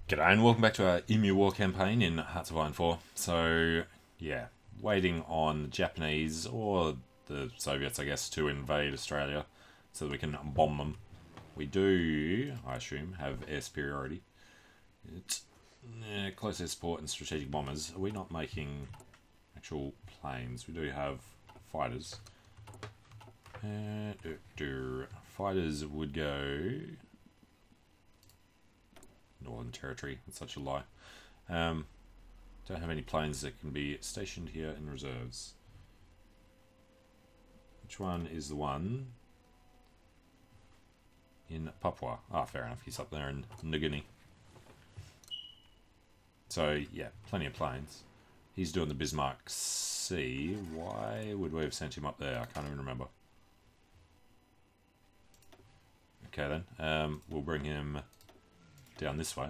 G'day and welcome back to our Emu War campaign in Hearts of Iron 4. So, yeah, waiting on the Japanese, or the Soviets I guess, to invade Australia so that we can bomb them. We do, I assume, have air superiority. It's close air support and strategic bombers. Are we not making actual planes? We do have fighters. Fighters would go... Northern Territory, that's such a lie. Don't have any planes that can be stationed here in reserves. Which one is the one in Papua? Ah, fair enough, he's up there in New Guinea. So, yeah, plenty of planes. He's doing the Bismarck Sea. Why would we have sent him up there? I can't even remember. Okay then, we'll bring him down this way.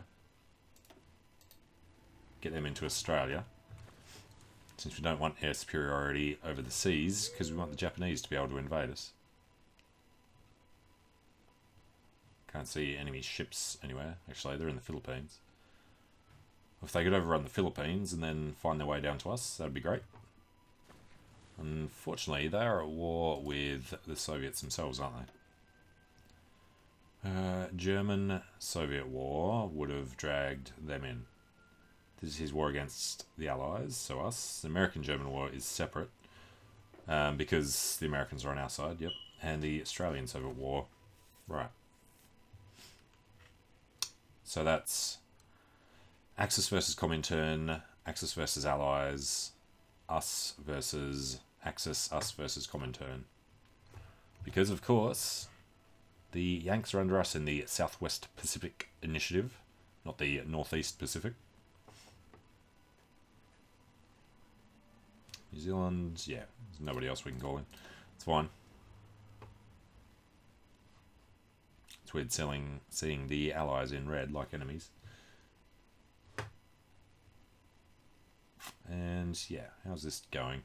Get them into Australia. Since we don't want air superiority over the seas, because we want the Japanese to be able to invade us. Can't see enemy ships anywhere. Actually, they're in the Philippines. If they could overrun the Philippines and then find their way down to us, that'd be great. Unfortunately, they are at war with the Soviets themselves, aren't they? German-Soviet war would have dragged them in. This is his war against the Allies, so us. The American-German war is separate, because the Americans are on our side, yep. And the Australian-Soviet war, right. So that's Axis versus Comintern, Axis versus Allies, us versus Axis, us versus Comintern. Because, of course, the Yanks are under us in the Southwest Pacific Initiative, not the Northeast Pacific. New Zealand, yeah, there's nobody else we can call in. It's fine. It's weird seeing the Allies in red like enemies. And yeah, how's this going?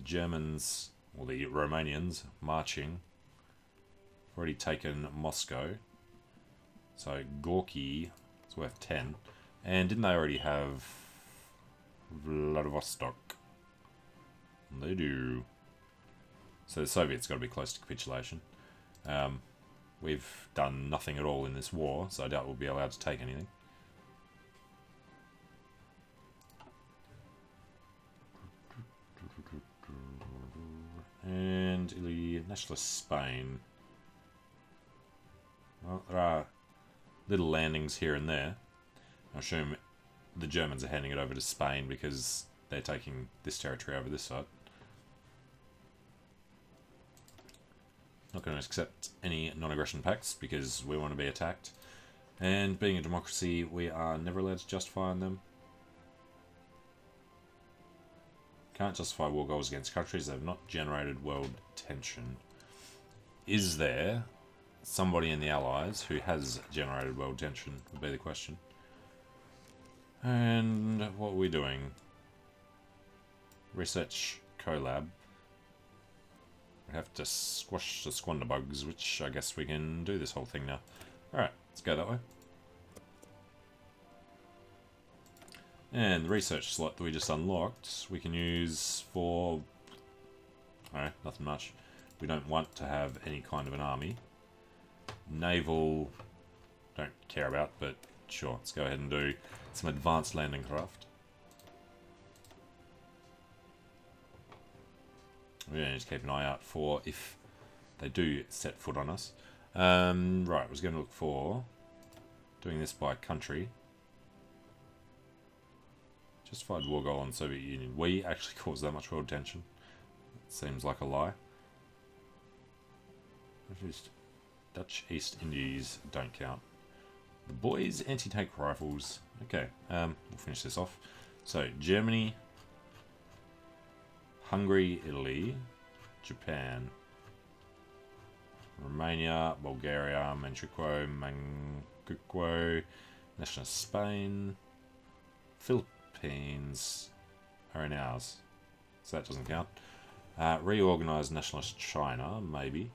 Germans, or the Romanians, marching. Already taken Moscow. So Gorky is worth 10. And didn't they already have Vladivostok? They do. So the Soviets got to be close to capitulation. We've done nothing at all in this war, so I doubt we'll be allowed to take anything. And Italy, nationalist Spain. Well, there are little landings here and there. I assume the Germans are handing it over to Spain because they're taking this territory over this side. Not going to accept any non-aggression pacts because we want to be attacked. And being a democracy, we are never allowed to justify on them. Can't justify war goals against countries that have not generated world tension. Is there somebody in the Allies who has generated world tension, would be the question. And what are we doing? Research collab. We have to squash the squander bugs, which I guess we can do this whole thing now. Alright, let's go that way. And the research slot that we just unlocked, we can use for... Alright, nothing much. We don't want to have any kind of an army. Naval, don't care about, but sure, let's go ahead and do some advanced landing craft. We need to keep an eye out for if they do set foot on us. Right, I was going to look for doing this by country. Justified war goal on the Soviet Union. We actually caused that much world tension. It seems like a lie. Dutch East Indies don't count. The boys anti-tank rifles. Okay, we'll finish this off. So Germany, Hungary, Italy, Japan, Romania, Bulgaria, Manchukuo, National Spain, Philippines are in ours, so that doesn't count. Reorganized nationalist China, maybe.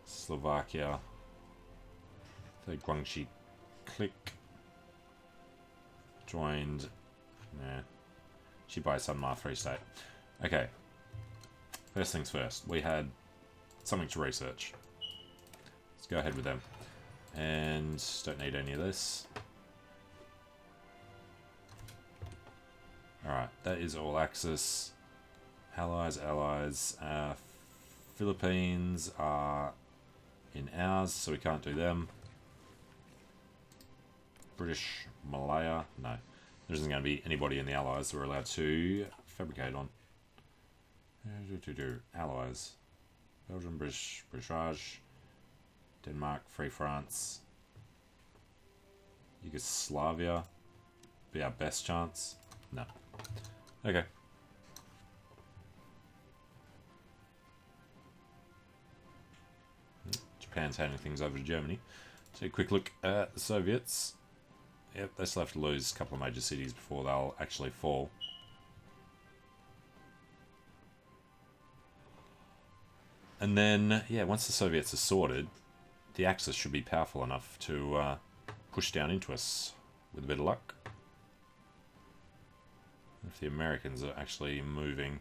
Slovakia, So Guangxi Click. Joined. Nah. She buys some Free State. Okay. First things first. We had something to research. Let's go ahead with them. And don't need any of this. Alright, that is all Axis. Allies. Philippines are in ours, so we can't do them. British, Malaya, no. There isn't going to be anybody in the Allies that we're allowed to fabricate on. Allies. Belgium, British Raj, Denmark, Free France, Yugoslavia. Be our best chance? No. Okay. Japan's handing things over to Germany. Take a quick look at the Soviets. Yep, they still have to lose a couple of major cities before they'll actually fall. And then, yeah, once the Soviets are sorted, the Axis should be powerful enough to push down into us with a bit of luck. If the Americans are actually moving,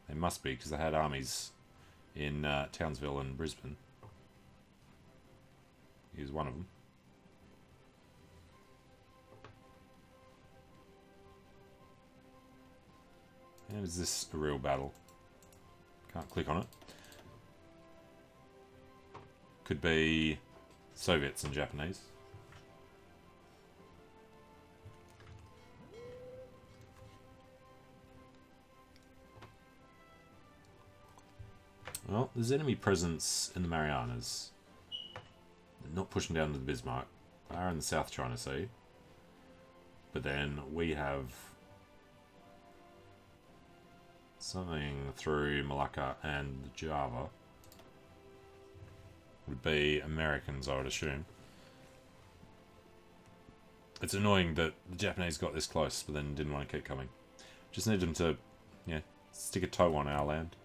they must be, because they had armies in Townsville and Brisbane. Here's one of them. And is this a real battle? Can't click on it. Could be Soviets and Japanese. Well, there's enemy presence in the Marianas. They're not pushing down to the Bismarck. They are in the South China Sea. But then we have something through Malacca and Java. Would be Americans, I would assume. It's annoying that the Japanese got this close, but then didn't want to keep coming. Just need them to, yeah, stick a toe on our land,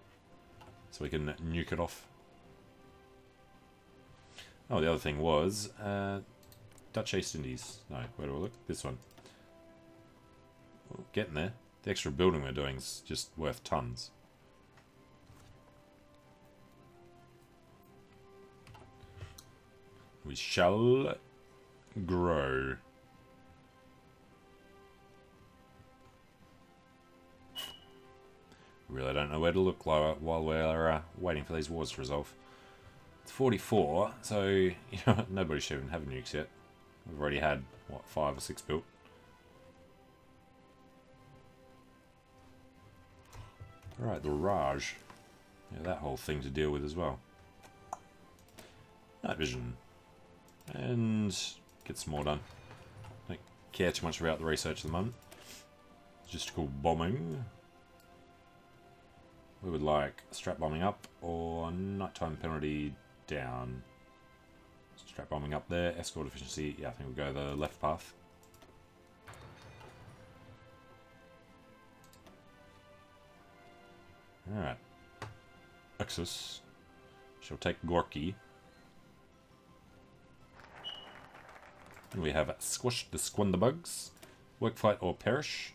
so we can nuke it off. Oh, the other thing was Dutch East Indies. No, where do I look? This one. Well, getting there. The extra building we're doing is just worth tons. We shall grow. Really don't know where to look while we're waiting for these wars to resolve. It's 44, so you know, nobody should even have nukes yet. We've already had, what, 5 or 6 built. Alright, the Raj. Yeah, that whole thing to deal with as well. Night vision. And get some more done. Don't care too much about the research at the moment. Just called bombing. We would like strap bombing up or nighttime penalty down. Strap bombing up there. Escort efficiency. Yeah, I think we'll go the left path. Alright. Axis shall take Gorky. And we have squashed the squanderbugs. Work, fight, or perish.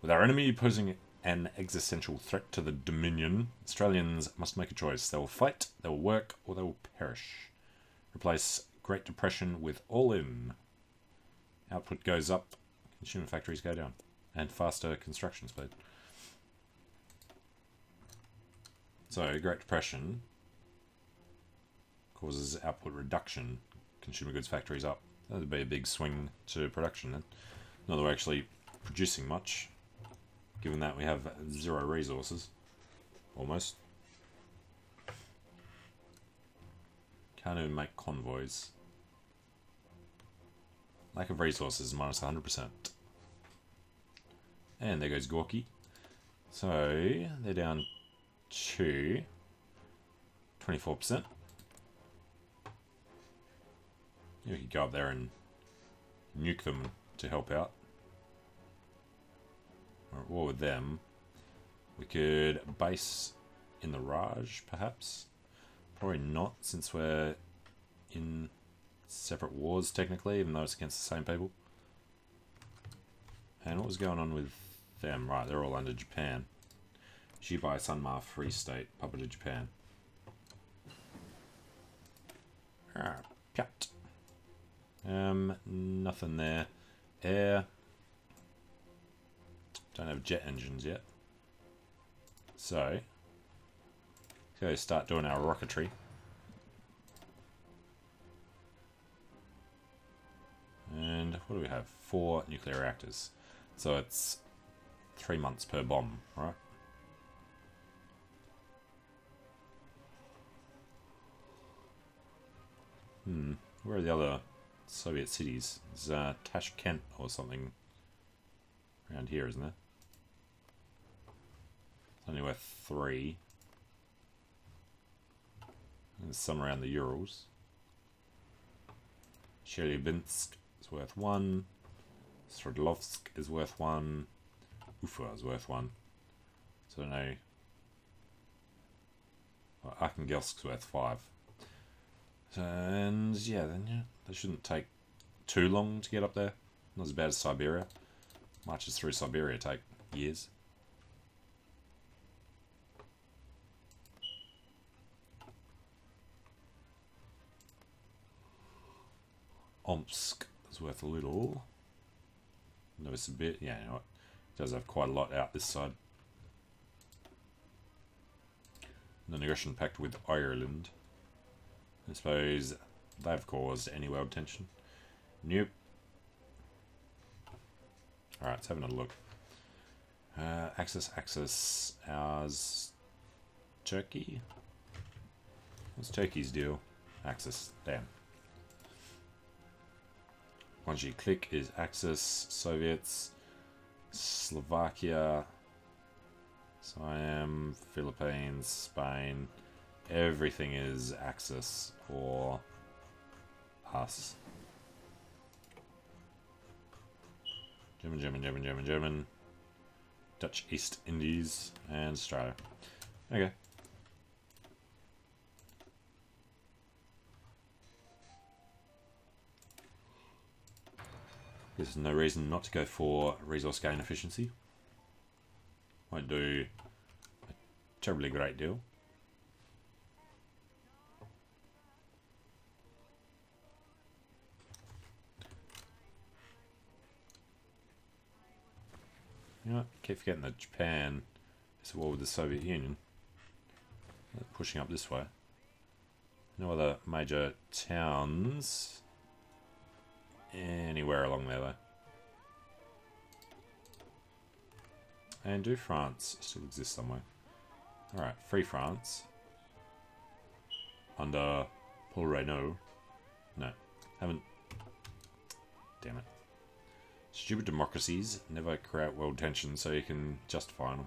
With our enemy posing an existential threat to the Dominion, Australians must make a choice. They will fight, they will work, or they will perish. Replace Great Depression with All In. Output goes up, consumer factories go down. And faster construction speed. So, Great Depression causes output reduction, consumer goods factories up. That would be a big swing to production then. Not that we're actually producing much, given that we have 0 resources. Almost. Can't even make convoys. Lack of resources, minus 100%. And there goes Gorky. So, they're down to 24%. You could go up there and nuke them to help out. Or at war with them. We could base in the Raj, perhaps. Probably not, since we're in separate wars, technically, even though it's against the same people. And what was going on with them? Right, they're all under Japan. Shibai Sanma Free State, puppet of Japan. Pyat. Nothing there. Air. Don't have jet engines yet. So, go start doing our rocketry. And what do we have? 4 nuclear reactors. So it's 3 months per bomb, right? Where are the other Soviet cities? There's Tashkent or something around here, isn't there? It's only worth 3. There's some around the Urals. Chelyabinsk is worth 1. Sverdlovsk is worth 1. Ufa is worth 1. So I don't know. Well, Arkhangelsk's worth 5. And yeah, then yeah, that shouldn't take too long to get up there. Not as bad as Siberia. Marches through Siberia take years. Omsk is worth a little. Notice a bit. Yeah, you know what? It does have quite a lot out this side. Non-aggression pact with Ireland. I suppose they've caused any world tension. Nope. Alright, let's have another look. Axis, ours. Turkey? What's Turkey's deal? Axis, damn. Once you click is Axis, Soviets, Slovakia, Siam, Philippines, Spain. Everything is Axis for us. German. Dutch East Indies and Australia. Okay. There's no reason not to go for resource gain efficiency. Won't do a terribly great deal. You know what? Keep forgetting that Japan is at war with the Soviet Union. They're pushing up this way. No other major towns anywhere along there though. And do France still exist somewhere? Alright, free France. Under Paul Reynaud. No, haven't. Damn it. Stupid democracies never create world tension so you can justify them.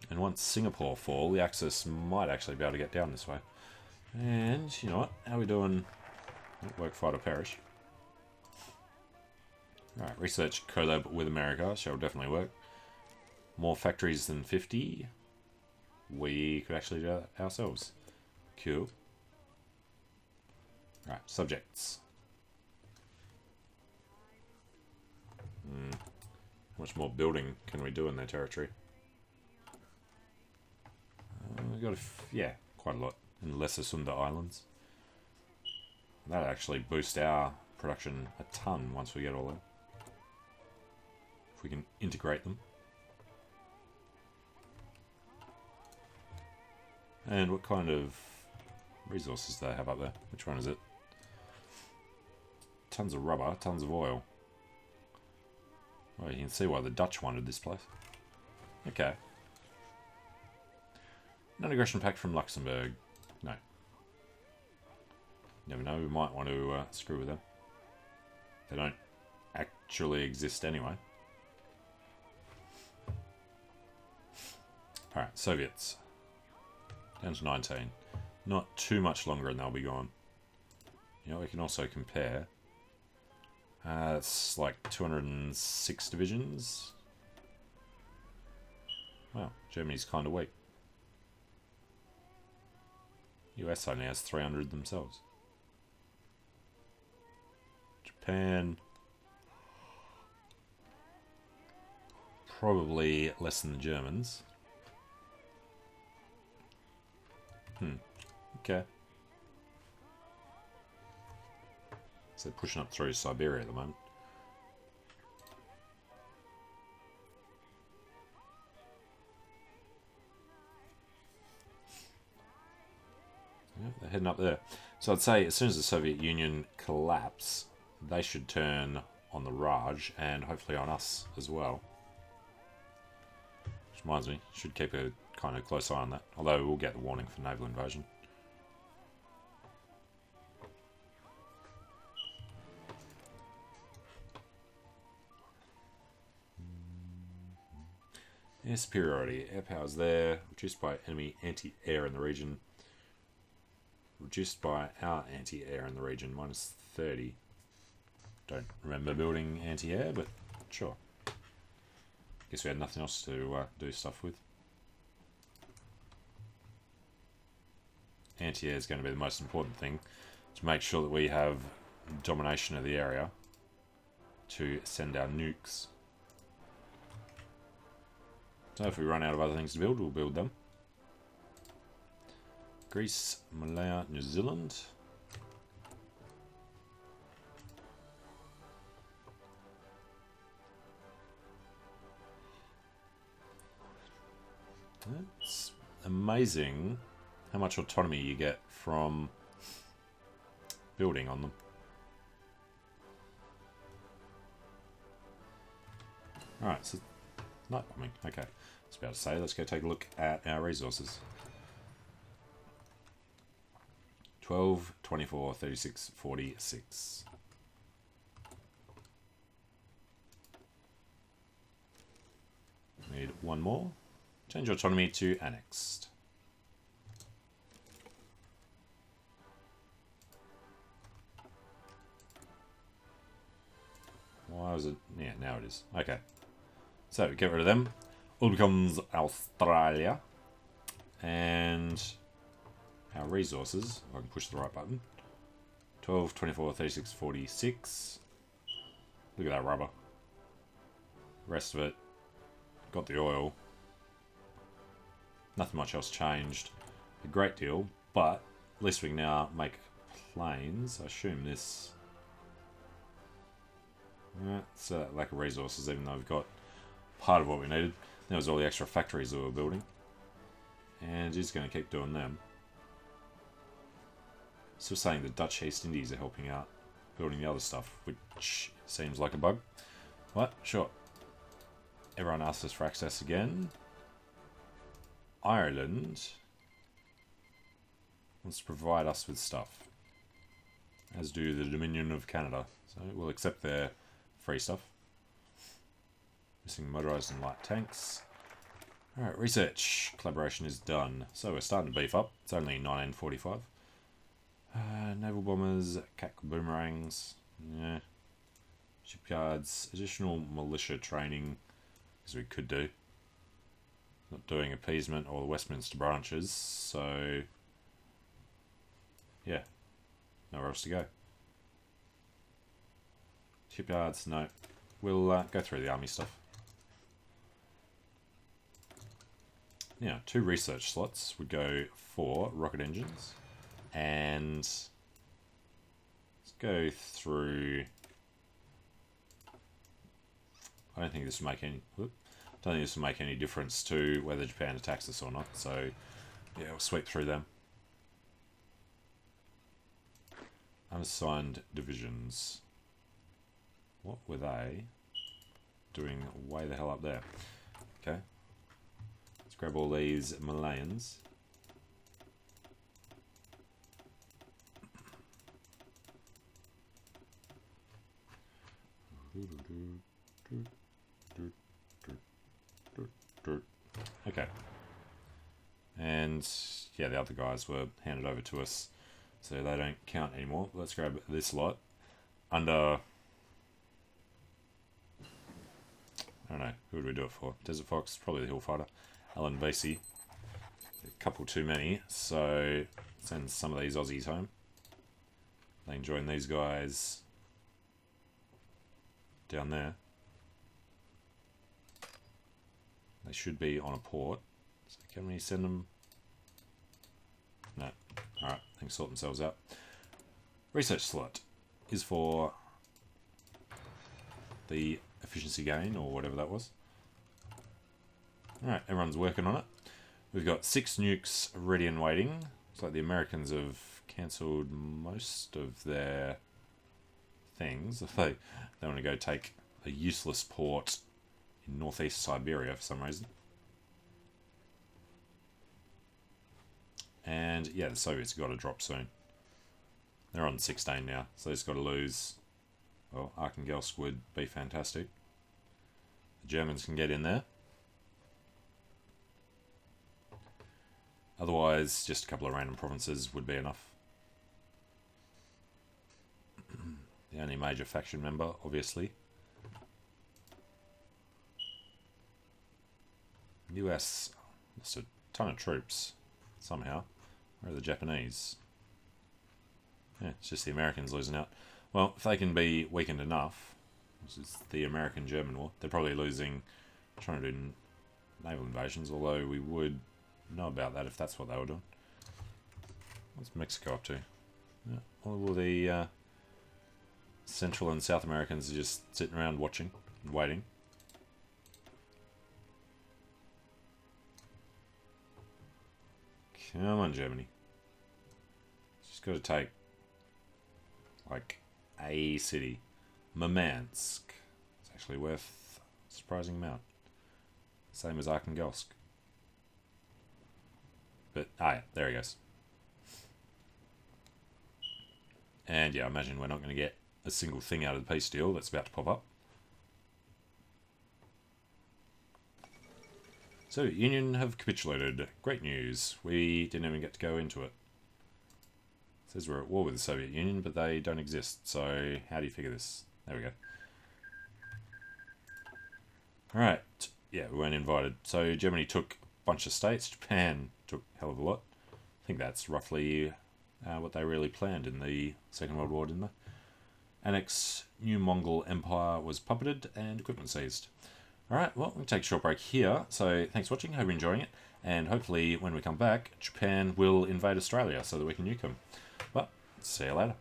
And once Singapore fall, the Axis might actually be able to get down this way. And, you know what? How are we doing? Work, fight or perish. Alright, research collab with America shall definitely work. More factories than 50. We could actually do that ourselves. Cool. Right, subjects. How much more building can we do in their territory? We've got yeah, quite a lot in the Lesser Sunda Islands. That'll actually boost our production a ton once we get all in. If we can integrate them. And what kind of resources do they have up there? Which one is it? Tons of rubber, tons of oil. Well, you can see why the Dutch wanted this place. Okay. Non-aggression pact from Luxembourg. No. Never know, we might want to screw with them. They don't actually exist anyway. Alright, Soviets. Down to 19. Not too much longer and they'll be gone. You know, we can also compare. It's like 206 divisions. Wow, Germany's kind of weak. US only has 300 themselves. Japan, probably less than the Germans. Okay. So they're pushing up through Siberia at the moment. Yeah, they're heading up there. So I'd say as soon as the Soviet Union collapse, they should turn on the Raj and hopefully on us as well. Which reminds me, should keep a kind of close eye on that. Although we'll get the warning for naval invasion. Air superiority. Air power's there. Reduced by enemy anti-air in the region. Reduced by our anti-air in the region. Minus 30. Don't remember building anti-air, but sure. Guess we had nothing else to do stuff with. Anti-air is going to be the most important thing. To make sure that we have domination of the area. To send our nukes. So if we run out of other things to build, we'll build them. Greece, Malaya, New Zealand. It's amazing how much autonomy you get from building on them. Alright, so night bombing. Okay, I was about to say, let's go take a look at our resources. 12, 24, 36, 46. Need one more. Change autonomy to annexed. Why was it? Yeah, now it is. Okay. So, get rid of them. All becomes Australia. And our resources, if I can push the right button. 12, 24, 36, 46. Look at that rubber. Rest of it. Got the oil. Nothing much else changed a great deal, but at least we can now make planes. I assume this... it's a lack of resources, even though we've got part of what we needed. That was all the extra factories that we were building. And just going to keep doing them. Still saying the Dutch East Indies are helping out building the other stuff, which seems like a bug. What? Sure. Everyone asks us for access again. Ireland wants to provide us with stuff, as do the Dominion of Canada. So we'll accept their free stuff. Missing motorized and light tanks. Alright, research collaboration is done. So we're starting to beef up. It's only 1945. Naval bombers, CAC boomerangs. Yeah. Shipyards. Additional militia training, as we could do. Not doing appeasement or the Westminster branches, so yeah, nowhere else to go. Shipyards, no. We'll go through the army stuff. Now, 2 research slots would go for rocket engines, and let's go through. I don't think this will make any. Don't think this will make any difference to whether Japan attacks us or not, so yeah, we'll sweep through them. Unassigned divisions. What were they doing way the hell up there? Okay. Let's grab all these Malayans. Okay. And yeah, the other guys were handed over to us, so they don't count anymore. Let's grab this lot. Under... I don't know, who would we do it for? Desert Fox, probably the Hillfighter. Alan Vasey. A couple too many, so send some of these Aussies home. They can join these guys down there. They should be on a port. So can we send them? No. Alright, they can sort themselves out. Research slot is for the efficiency gain, or whatever that was. Alright, everyone's working on it. We've got 6 nukes ready and waiting. Looks like the Americans have cancelled most of their things. They want to go take a useless port in northeast Siberia for some reason. And yeah, the Soviets have got to drop soon. They're on 16 now, so they've got to lose. Well, Arkhangelsk would be fantastic. The Germans can get in there. Otherwise, just a couple of random provinces would be enough. The only major faction member, obviously. US lost a ton of troops, somehow. Where are the Japanese? Yeah, it's just the Americans losing out. Well, if they can be weakened enough, this is the American-German war, they're probably losing, trying to do naval invasions, although we would know about that if that's what they were doing. What's Mexico up to? Yeah, all the Central and South Americans are just sitting around watching and waiting. Come on, Germany. Just got to take, like, a city. Murmansk. It's actually worth a surprising amount. Same as Arkhangelsk. But, yeah, there he goes. And yeah, I imagine we're not going to get a single thing out of the peace deal that's about to pop up. So, Union have capitulated. Great news. We didn't even get to go into it. It says we're at war with the Soviet Union, but they don't exist. So, how do you figure this? There we go. Alright. Yeah, we weren't invited. So, Germany took a bunch of states. Japan took a hell of a lot. I think that's roughly what they really planned in the Second World War, didn't they? Annex New Mongol Empire was puppeted and equipment seized. Alright, well, we'll take a short break here. So, thanks for watching. Hope you're enjoying it. And hopefully, when we come back, Japan will invade Australia so that we can nuke them. But, see you later.